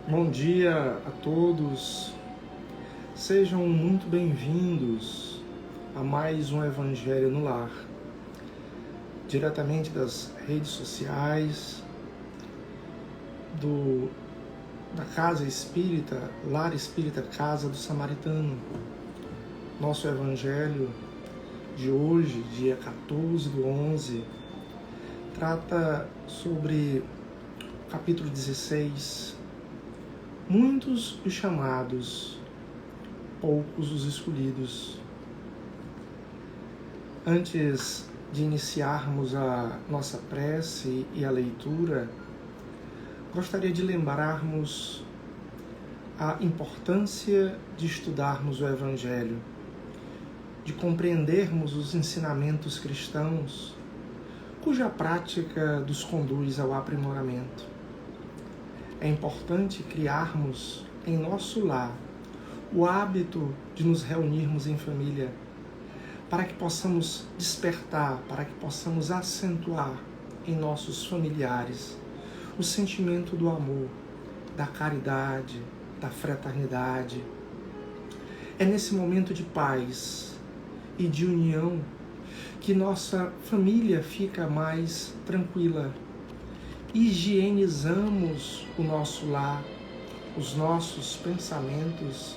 Bom dia a todos, sejam muito bem-vindos a mais um Evangelho no Lar, diretamente das redes sociais, da Casa Espírita, Lar Espírita Casa do Samaritano. Nosso Evangelho de hoje, dia 14/11, trata sobre o capítulo 16, muitos os chamados, poucos os escolhidos. Antes de iniciarmos a nossa prece e a leitura, gostaria de lembrarmos a importância de estudarmos o Evangelho, de compreendermos os ensinamentos cristãos, cuja prática nos conduz ao aprimoramento. É importante criarmos em nosso lar o hábito de nos reunirmos em família, para que possamos despertar, para que possamos acentuar em nossos familiares o sentimento do amor, da caridade, da fraternidade. É nesse momento de paz e de união que nossa família fica mais tranquila. Higienizamos o nosso lar, os nossos pensamentos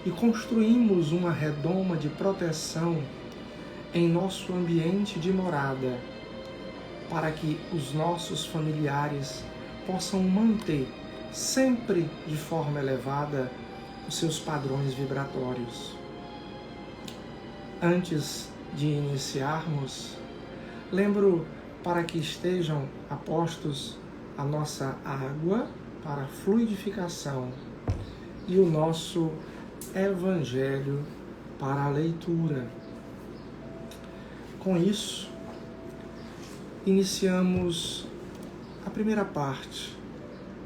e construímos uma redoma de proteção em nosso ambiente de morada, para que os nossos familiares possam manter sempre de forma elevada os seus padrões vibratórios. Antes de iniciarmos, lembro para que estejam apostos a nossa água para fluidificação e o nosso Evangelho para a leitura. Com isso, iniciamos a primeira parte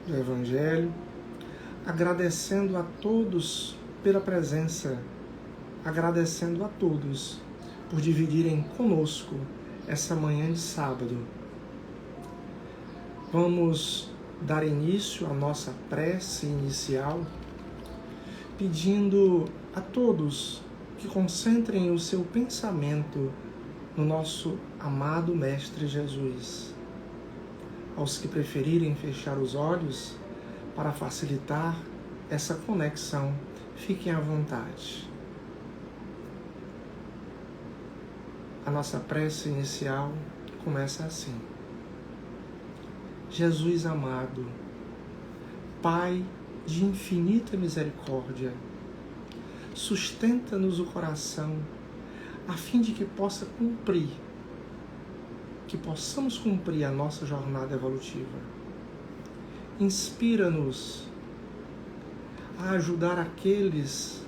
do Evangelho, agradecendo a todos pela presença, agradecendo a todos por dividirem conosco essa manhã de sábado. Vamos dar início à nossa prece inicial, pedindo a todos que concentrem o seu pensamento no nosso amado Mestre Jesus. Aos que preferirem fechar os olhos para facilitar essa conexão, fiquem à vontade. A nossa prece inicial começa assim: Jesus amado, Pai de infinita misericórdia, sustenta-nos o coração a fim de que possamos cumprir a nossa jornada evolutiva. Inspira-nos a ajudar aqueles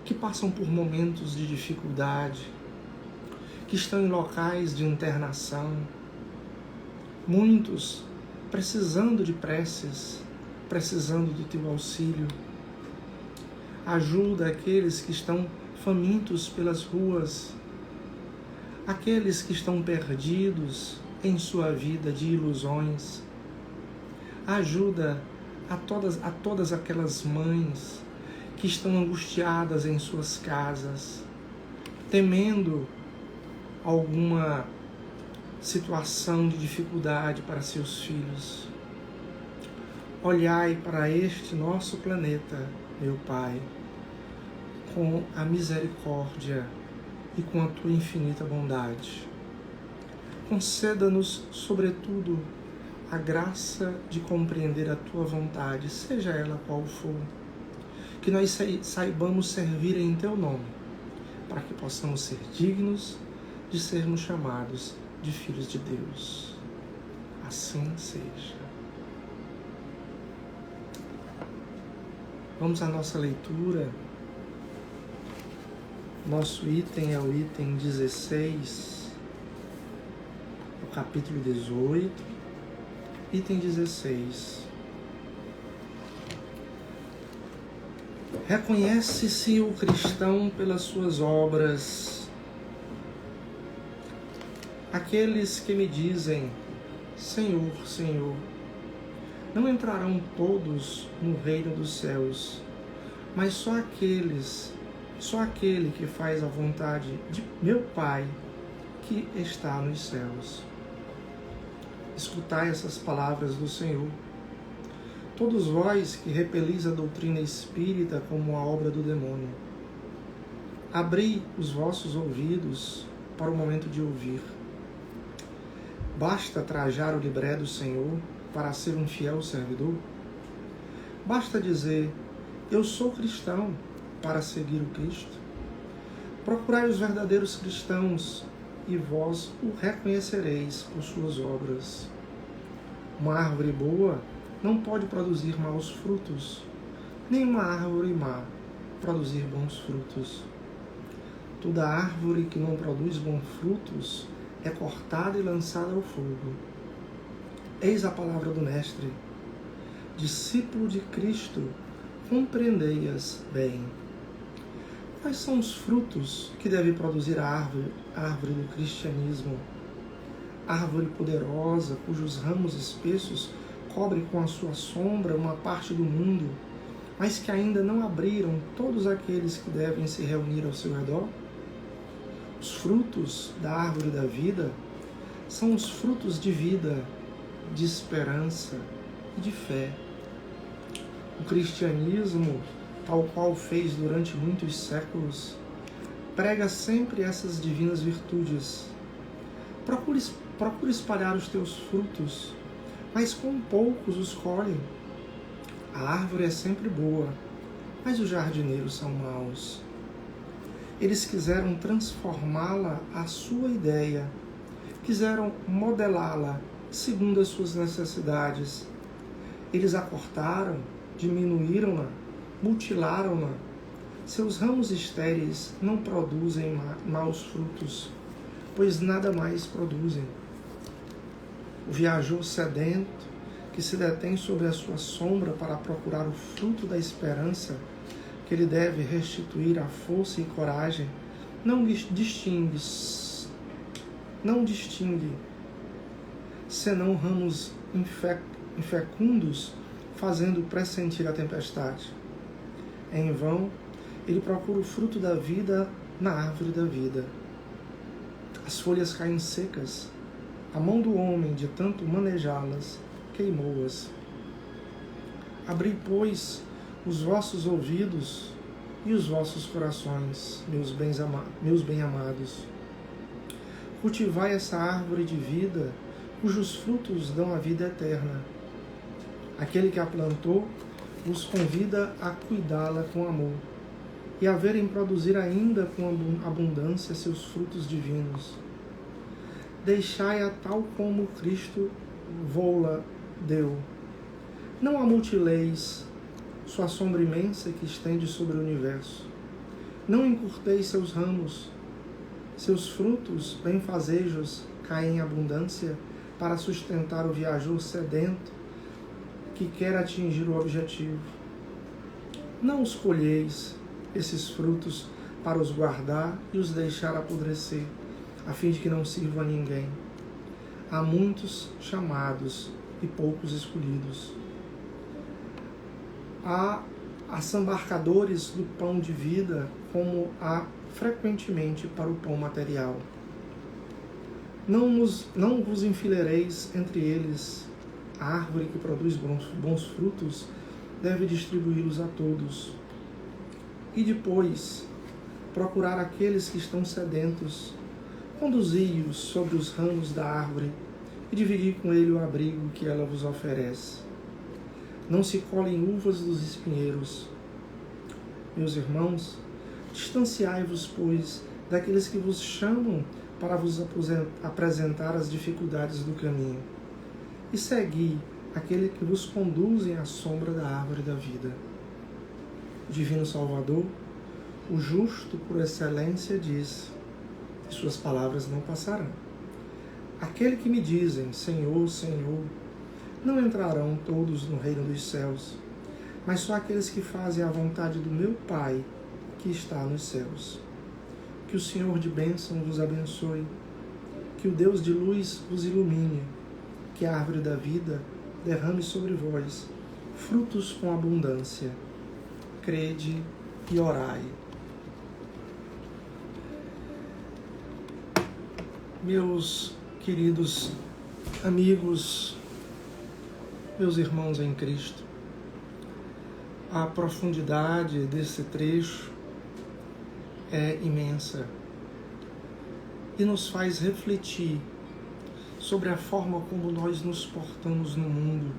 que passam por momentos de dificuldade, que estão em locais de internação, muitos precisando de preces, precisando do teu auxílio. Ajuda aqueles que estão famintos pelas ruas, aqueles que estão perdidos em sua vida de ilusões. Ajuda a todas aquelas mães que estão angustiadas em suas casas, temendo alguma situação de dificuldade para seus filhos. Olhai para este nosso planeta, meu Pai, com a misericórdia e com a tua infinita bondade. Conceda-nos, sobretudo, a graça de compreender a tua vontade, seja ela qual for, que nós saibamos servir em teu nome, para que possamos ser dignos de sermos chamados de filhos de Deus. Assim seja. Vamos à nossa leitura. Nosso item é o item 16, o capítulo 18, item 16. Reconhece-se o cristão pelas suas obras. Aqueles que me dizem, Senhor, Senhor, Não entrarão todos no reino dos céus, mas só aquele que faz a vontade de meu Pai que está nos céus. Escutai essas palavras do Senhor. Todos vós que repelis a doutrina espírita como a obra do demônio, abri os vossos ouvidos para o momento de ouvir. Basta trajar o libré do Senhor para ser um fiel servidor? Basta dizer, eu sou cristão, para seguir o Cristo? Procurai os verdadeiros cristãos e vós o reconhecereis por suas obras. Uma árvore boa não pode produzir maus frutos, nem uma árvore má produzir bons frutos. Toda árvore que não produz bons frutos é cortada e lançada ao fogo. Eis a palavra do Mestre. Discípulo de Cristo, compreendei-as bem. Quais são os frutos que deve produzir a árvore do cristianismo? Árvore poderosa, cujos ramos espessos cobrem com a sua sombra uma parte do mundo, mas que ainda não abriram todos aqueles que devem se reunir ao seu redor? Os frutos da árvore da vida são os frutos de vida, de esperança e de fé. O cristianismo, tal qual fez durante muitos séculos, prega sempre essas divinas virtudes. Procure espalhar os teus frutos, mas com poucos os colhem. A árvore é sempre boa, mas os jardineiros são maus. Eles quiseram transformá-la à sua ideia, quiseram modelá-la segundo as suas necessidades. Eles a cortaram, diminuíram-na, mutilaram-na. Seus ramos estéreis não produzem maus frutos, pois nada mais produzem. O viajor sedento, que se detém sobre a sua sombra para procurar o fruto da esperança, que ele deve restituir a força e coragem, não distingue senão ramos infecundos, fazendo pressentir a tempestade. Em vão, ele procura o fruto da vida na árvore da vida. As folhas caem secas, a mão do homem, de tanto manejá-las, queimou-as. Abri, pois, os vossos ouvidos e os vossos corações, meus bem-amados. Cultivai essa árvore de vida, cujos frutos dão a vida eterna. Aquele que a plantou vos convida a cuidá-la com amor e a verem produzir ainda com abundância seus frutos divinos. Deixai-a tal como Cristo vô-la deu. Não a mutileis, sua sombra imensa que estende sobre o universo. Não encurteis seus ramos. Seus frutos benfazejos caem em abundância para sustentar o viajor sedento que quer atingir o objetivo. Não os colheis, esses frutos, para os guardar e os deixar apodrecer, a fim de que não sirvam a ninguém. Há muitos chamados e poucos escolhidos. Há assambarcadores do pão de vida, como há frequentemente para o pão material. Não vos enfileireis entre eles. A árvore que produz bons frutos deve distribuí-los a todos. E depois, procurar aqueles que estão sedentos, conduzi-os sobre os ramos da árvore e dividi com ele o abrigo que ela vos oferece. Não se colhem uvas dos espinheiros. Meus irmãos, distanciai-vos, pois, daqueles que vos chamam para vos apresentar as dificuldades do caminho, e segui aquele que vos conduzem à sombra da árvore da vida. Divino Salvador, o justo por excelência diz, e suas palavras não passarão. Aquele que me dizem, Senhor, Senhor, não entrarão todos no reino dos céus, mas só aqueles que fazem a vontade do meu Pai que está nos céus. Que o Senhor de bênção vos abençoe, que o Deus de luz vos ilumine, que a árvore da vida derrame sobre vós frutos com abundância. Crede e orai. Meus queridos amigos, meus irmãos em Cristo, a profundidade desse trecho é imensa e nos faz refletir sobre a forma como nós nos portamos no mundo.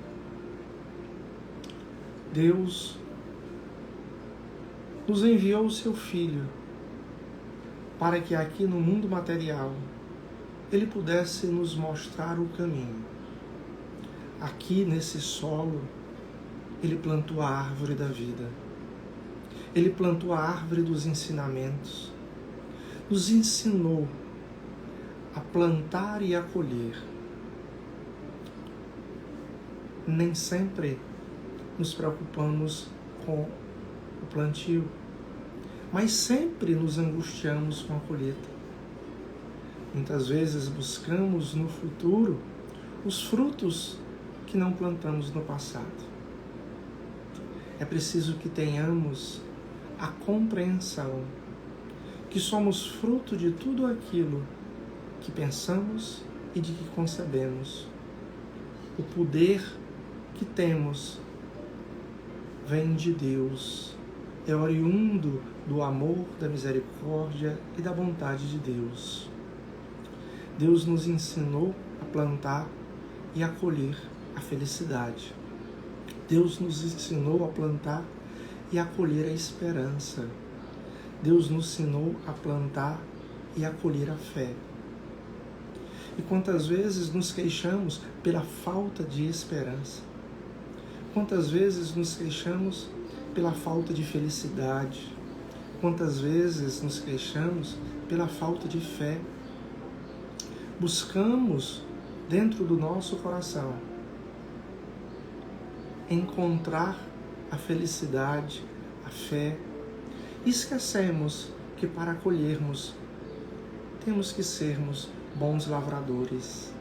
Deus nos enviou o seu Filho para que aqui no mundo material Ele pudesse nos mostrar o caminho. Aqui nesse solo, Ele plantou a árvore da vida. Ele plantou a árvore dos ensinamentos. Nos ensinou a plantar e a colher. Nem sempre nos preocupamos com o plantio, mas sempre nos angustiamos com a colheita. Muitas vezes buscamos no futuro os frutos que não plantamos no passado. É preciso que tenhamos a compreensão que somos fruto de tudo aquilo que pensamos e de que concebemos. O poder que temos vem de Deus, é oriundo do amor, da misericórdia e da bondade de Deus. Deus nos ensinou a plantar e a colher a felicidade. Deus nos ensinou a plantar e a colher a esperança. Deus nos ensinou a plantar e a colher a fé. E quantas vezes nos queixamos pela falta de esperança? Quantas vezes nos queixamos pela falta de felicidade? Quantas vezes nos queixamos pela falta de fé? Buscamos dentro do nosso coração encontrar a felicidade, a fé. E esquecemos que para colhermos temos que sermos bons lavradores.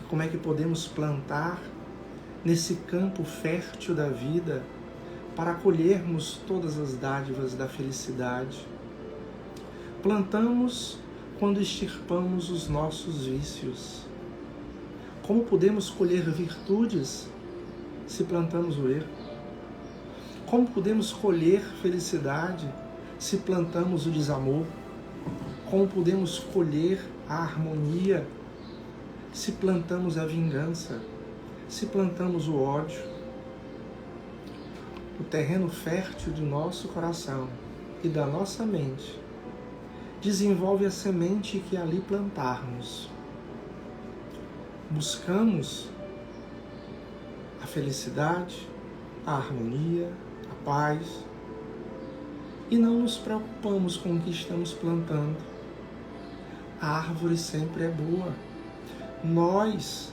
Como é que podemos plantar nesse campo fértil da vida para colhermos todas as dádivas da felicidade? Plantamos quando extirpamos os nossos vícios. Como podemos colher virtudes se plantamos o erro? Como podemos colher felicidade se plantamos o desamor? Como podemos colher a harmonia se plantamos a vingança, se plantamos o ódio? O terreno fértil do nosso coração e da nossa mente desenvolve a semente que ali plantarmos. Buscamos a felicidade, a harmonia, a paz, e não nos preocupamos com o que estamos plantando. A árvore sempre é boa. Nós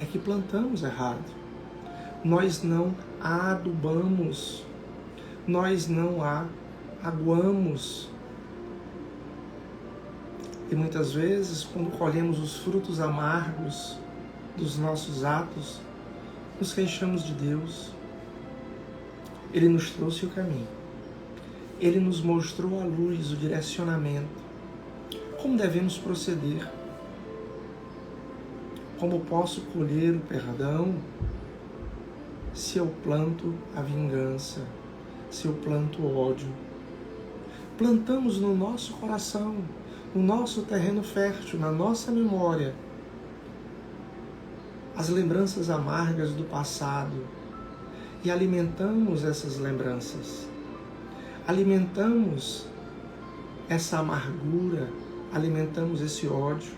é que plantamos errado. Nós não a adubamos. Nós não a aguamos. E muitas vezes, quando colhemos os frutos amargos dos nossos atos, nos queixamos de Deus. Ele nos trouxe o caminho. Ele nos mostrou a luz, o direcionamento. Como devemos proceder? Como posso colher o perdão se eu planto a vingança, se eu planto o ódio? Plantamos no nosso coração, no nosso terreno fértil, na nossa memória, as lembranças amargas do passado e alimentamos essas lembranças. Alimentamos essa amargura, alimentamos esse ódio.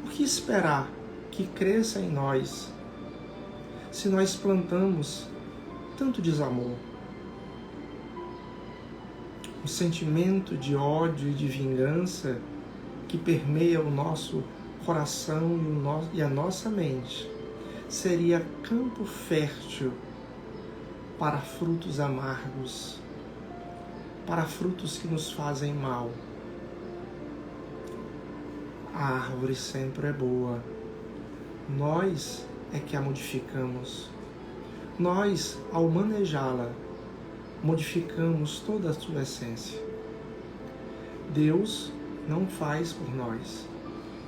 O que esperar que cresça em nós se nós plantamos tanto desamor? O sentimento de ódio e de vingança que permeia o nosso coração e a nossa mente seria campo fértil para frutos amargos, para frutos que nos fazem mal. A árvore sempre é boa. Nós é que a modificamos. Nós, ao manejá-la, modificamos toda a sua essência. Deus não faz por nós.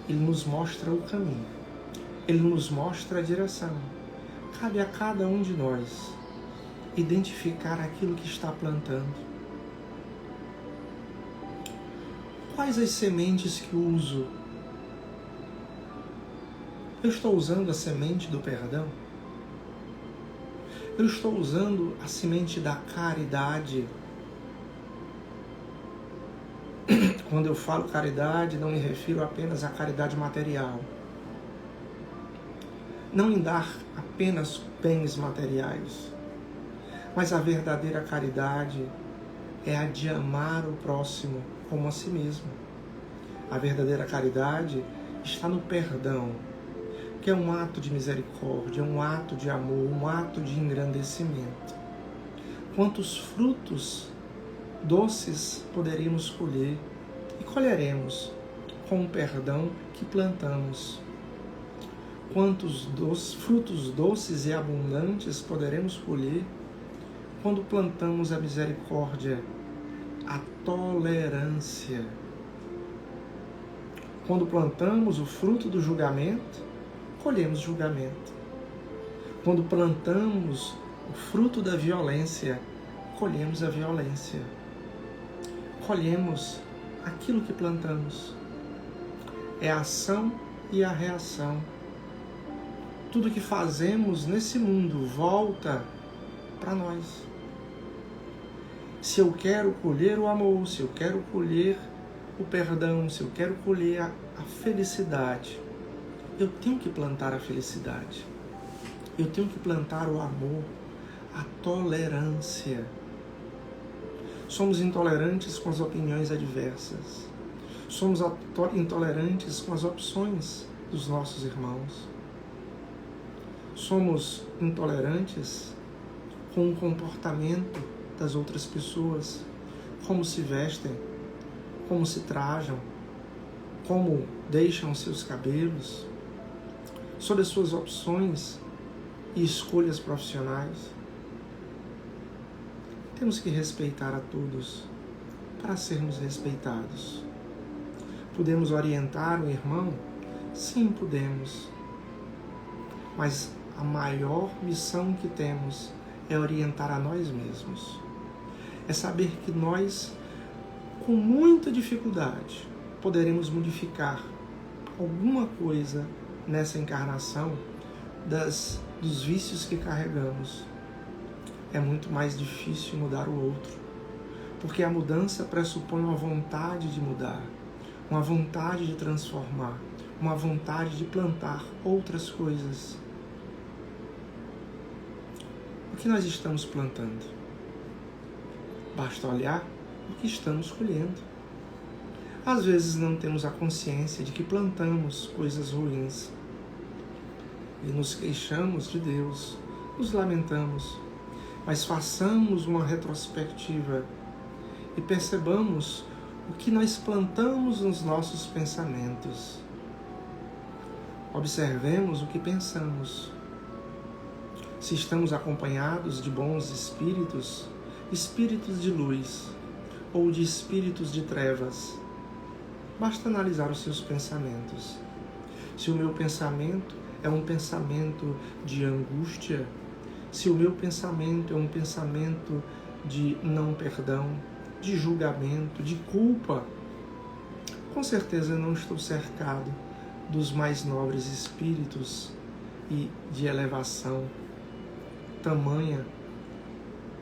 Ele nos mostra o caminho. Ele nos mostra a direção. Cabe a cada um de nós identificar aquilo que está plantando. Quais as sementes que uso? Eu estou usando a semente do perdão? Eu estou usando a semente da caridade? Quando eu falo caridade, não me refiro apenas à caridade material. Não em dar apenas bens materiais, mas a verdadeira caridade é a de amar o próximo como a si mesmo. A verdadeira caridade está no perdão, que é um ato de misericórdia, um ato de amor, um ato de engrandecimento. Quantos frutos doces poderíamos colher e colheremos com o perdão que plantamos? Quantos frutos doces e abundantes poderemos colher quando plantamos a misericórdia, a tolerância? Quando plantamos o fruto do julgamento, colhemos julgamento. Quando plantamos o fruto da violência, colhemos a violência. Colhemos aquilo que plantamos. É a ação e a reação. Tudo que fazemos nesse mundo volta para nós. Se eu quero colher o amor, se eu quero colher o perdão, se eu quero colher a felicidade, eu tenho que plantar a felicidade. Eu tenho que plantar o amor, a tolerância. Somos intolerantes com as opiniões adversas. Somos intolerantes com as opções dos nossos irmãos. Somos intolerantes com o comportamento das outras pessoas, como se vestem, como se trajam, como deixam seus cabelos, sobre as suas opções e escolhas profissionais. Temos que respeitar a todos para sermos respeitados. Podemos orientar o irmão? Sim, podemos. Mas a maior missão que temos é orientar a nós mesmos. É saber que nós, com muita dificuldade, poderemos modificar alguma coisa nessa encarnação dos vícios que carregamos. É muito mais difícil mudar o outro, porque a mudança pressupõe uma vontade de mudar, uma vontade de transformar, uma vontade de plantar outras coisas. O que nós estamos plantando? Basta olhar o que estamos colhendo. Às vezes não temos a consciência de que plantamos coisas ruins e nos queixamos de Deus, nos lamentamos, mas façamos uma retrospectiva e percebamos o que nós plantamos nos nossos pensamentos. Observemos o que pensamos. Se estamos acompanhados de bons espíritos, espíritos de luz ou de espíritos de trevas, basta analisar os seus pensamentos. Se o meu pensamento é um pensamento de angústia, se o meu pensamento é um pensamento de não perdão, de julgamento, de culpa, com certeza eu não estou cercado dos mais nobres espíritos e de elevação tamanha,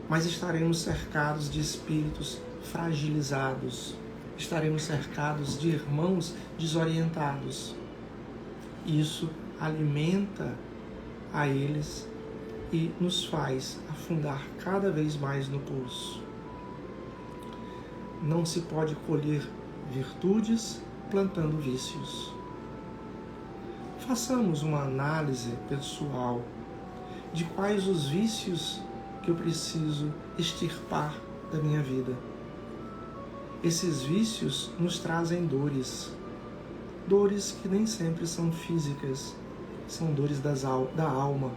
mas estaremos cercados de espíritos fragilizados, estaremos cercados de irmãos desorientados. Isso alimenta a eles e nos faz afundar cada vez mais no poço. Não se pode colher virtudes plantando vícios. Façamos uma análise pessoal de quais os vícios que eu preciso extirpar da minha vida. Esses vícios nos trazem dores que nem sempre são físicas, são dores da alma.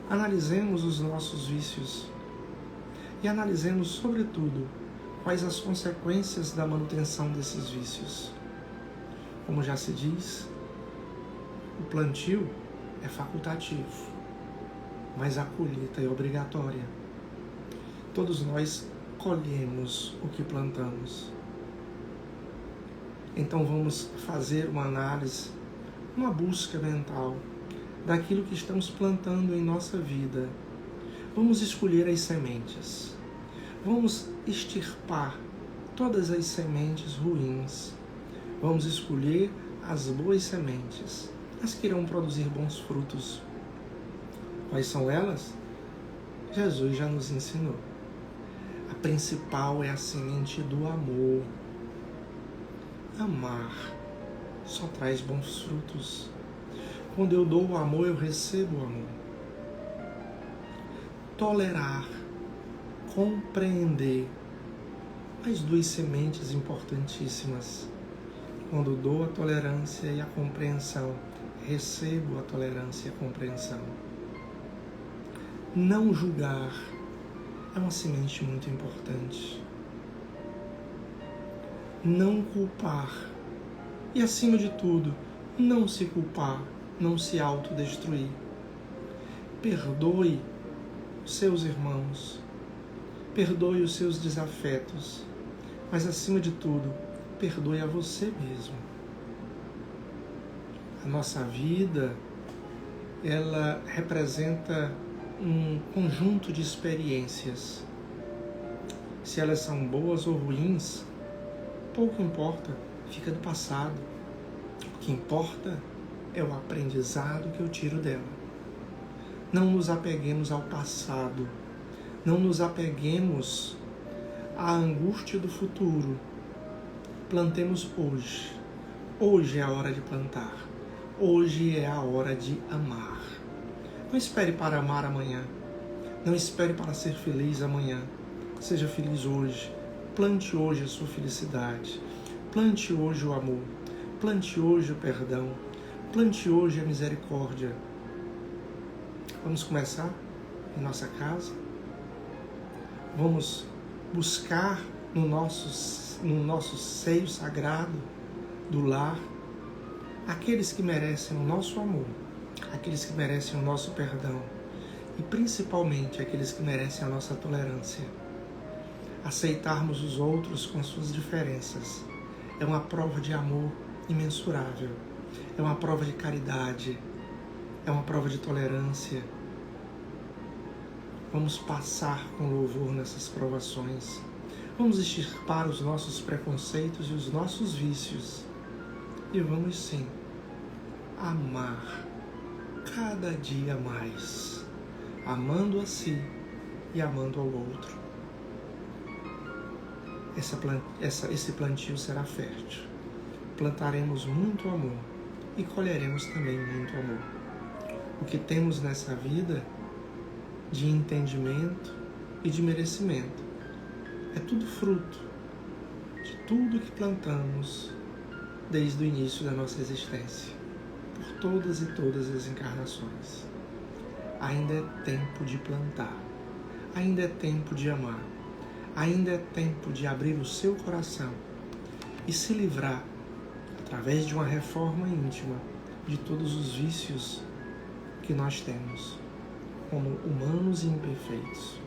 Analisemos os nossos vícios e analisemos, sobretudo, quais as consequências da manutenção desses vícios. Como já se diz, o plantio é facultativo, mas a colheita é obrigatória. Todos nós colhemos o que plantamos. Então vamos fazer uma análise, uma busca mental daquilo que estamos plantando em nossa vida. Vamos escolher as sementes. Vamos extirpar todas as sementes ruins. Vamos escolher as boas sementes, as que irão produzir bons frutos. Quais são elas? Jesus já nos ensinou. A principal é a semente do amor. Amar só traz bons frutos. Quando eu dou o amor, eu recebo o amor. Tolerar, compreender, as duas sementes importantíssimas. Quando dou a tolerância e a compreensão, recebo a tolerância e a compreensão. Não julgar é uma semente muito importante. Não culpar. E, acima de tudo, não se culpar, não se autodestruir. Perdoe os seus irmãos. Perdoe os seus desafetos. Mas, acima de tudo, perdoe a você mesmo. A nossa vida, ela representa um conjunto de experiências. Se elas são boas ou ruins, pouco importa, fica do passado. O que importa é o aprendizado que eu tiro dela. Não nos apeguemos ao passado, não nos apeguemos à angústia do futuro. Plantemos hoje. Hoje é a hora de plantar. Hoje é a hora de amar. Não espere para amar amanhã. Não espere para ser feliz amanhã. Seja feliz hoje. Plante hoje a sua felicidade. Plante hoje o amor. Plante hoje o perdão. Plante hoje a misericórdia. Vamos começar em nossa casa? Vamos buscar no nosso seio sagrado do lar aqueles que merecem o nosso amor, aqueles que merecem o nosso perdão e principalmente aqueles que merecem a nossa tolerância. Aceitarmos os outros com suas diferenças é uma prova de amor imensurável, é uma prova de caridade, é uma prova de tolerância. Vamos passar com louvor nessas provações. Vamos extirpar os nossos preconceitos e os nossos vícios. E vamos sim amar cada dia mais, amando a si e amando ao outro. Esse plantio será fértil. Plantaremos muito amor e colheremos também muito amor. O que temos nessa vida de entendimento e de merecimento é tudo fruto de tudo que plantamos desde o início da nossa existência, por todas e todas as encarnações. Ainda é tempo de plantar, ainda é tempo de amar, ainda é tempo de abrir o seu coração e se livrar, através de uma reforma íntima, de todos os vícios que nós temos, como humanos e imperfeitos,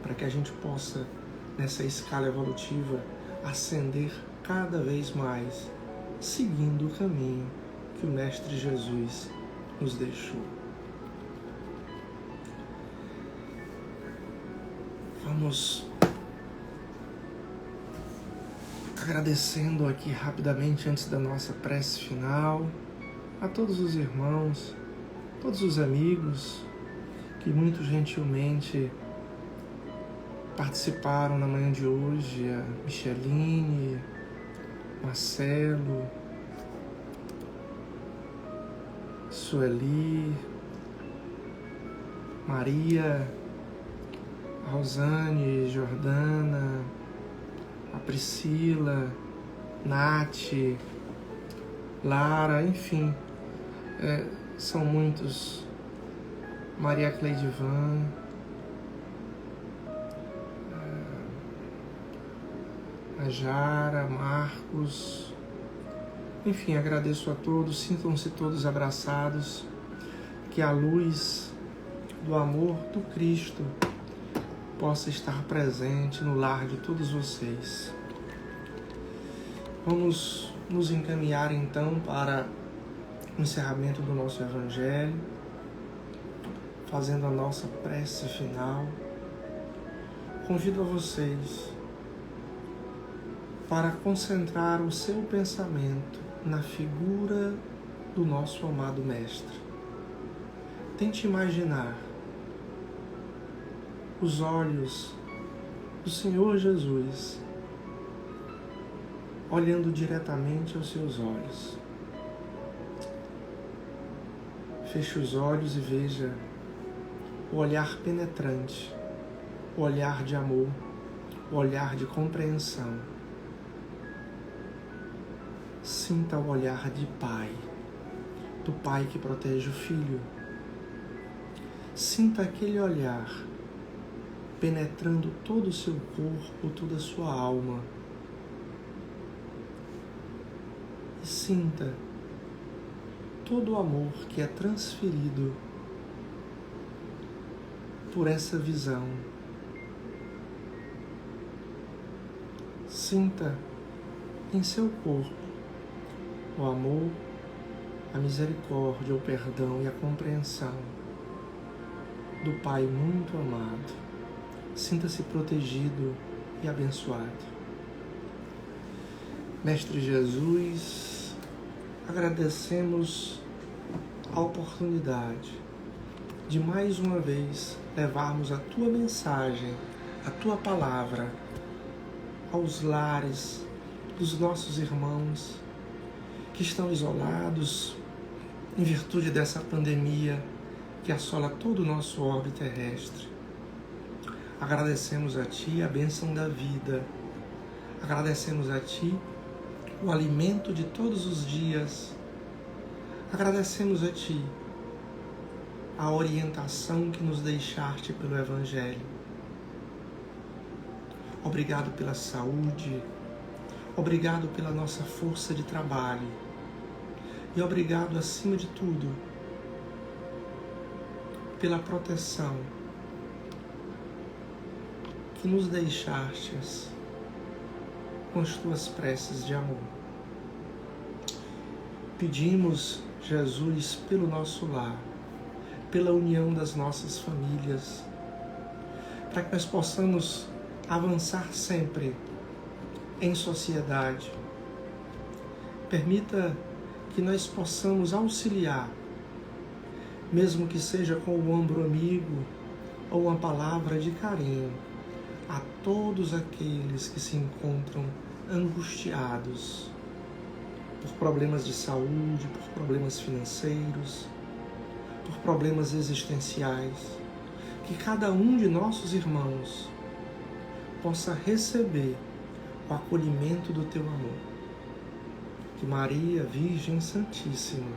para que a gente possa, nessa escala evolutiva, ascender cada vez mais, seguindo o caminho que o Mestre Jesus nos deixou. Vamos agradecendo aqui rapidamente, antes da nossa prece final, a todos os irmãos, todos os amigos que muito gentilmente participaram na manhã de hoje, a Micheline, Marcelo, Sueli, Maria, Rosane, Jordana, a Priscila, Nath, Lara, enfim, São muitos. Maria Cleidivan, a Jara, Marcos, enfim, agradeço a todos, sintam-se todos abraçados, que a luz do amor do Cristo possa estar presente no lar de todos vocês. Vamos nos encaminhar então para o encerramento do nosso Evangelho, fazendo a nossa prece final. Convido a vocês para concentrar o seu pensamento na figura do nosso amado Mestre. Tente imaginar os olhos do Senhor Jesus olhando diretamente aos seus olhos. Feche os olhos e veja o olhar penetrante, o olhar de amor, o olhar de compreensão. Sinta o olhar de pai, do pai que protege o filho. Sinta aquele olhar penetrando todo o seu corpo, toda a sua alma. E sinta todo o amor que é transferido por essa visão. Sinta em seu corpo o amor, a misericórdia, o perdão e a compreensão do Pai muito amado. Sinta-se protegido e abençoado. Mestre Jesus, agradecemos a oportunidade de mais uma vez levarmos a Tua mensagem, a Tua palavra aos lares dos nossos irmãos que estão isolados em virtude dessa pandemia que assola todo o nosso orbe terrestre. Agradecemos a Ti a bênção da vida. Agradecemos a Ti o alimento de todos os dias. Agradecemos a Ti a orientação que nos deixaste pelo Evangelho. Obrigado pela saúde. Obrigado pela nossa força de trabalho. E obrigado, acima de tudo, pela proteção que nos deixastes com as Tuas preces de amor. Pedimos, Jesus, pelo nosso lar, pela união das nossas famílias, para que nós possamos avançar sempre em sociedade. Permita que nós possamos auxiliar, mesmo que seja com o ombro amigo ou uma palavra de carinho, a todos aqueles que se encontram angustiados por problemas de saúde, por problemas financeiros, por problemas existenciais. Que cada um de nossos irmãos possa receber o acolhimento do Teu amor. Que Maria, Virgem Santíssima,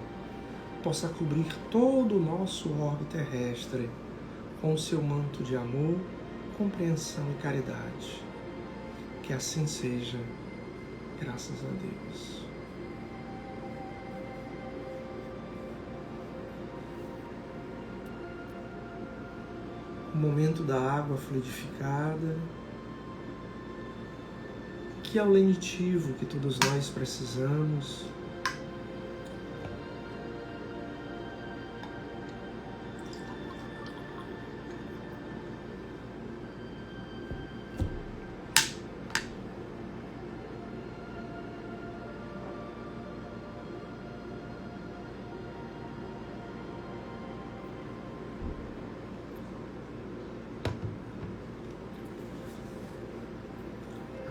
possa cobrir todo o nosso orbe terrestre com o seu manto de amor, compreensão e caridade. Que assim seja, graças a Deus. O momento da água fluidificada, que é o lenitivo que todos nós precisamos.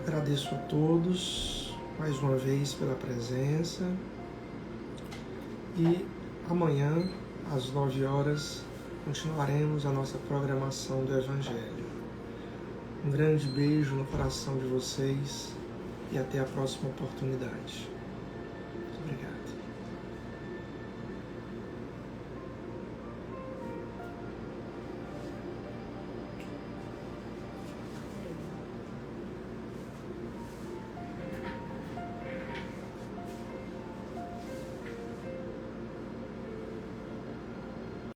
Agradeço a todos mais uma vez pela presença e amanhã, às 9 horas, continuaremos a nossa programação do Evangelho. Um grande beijo no coração de vocês e até a próxima oportunidade.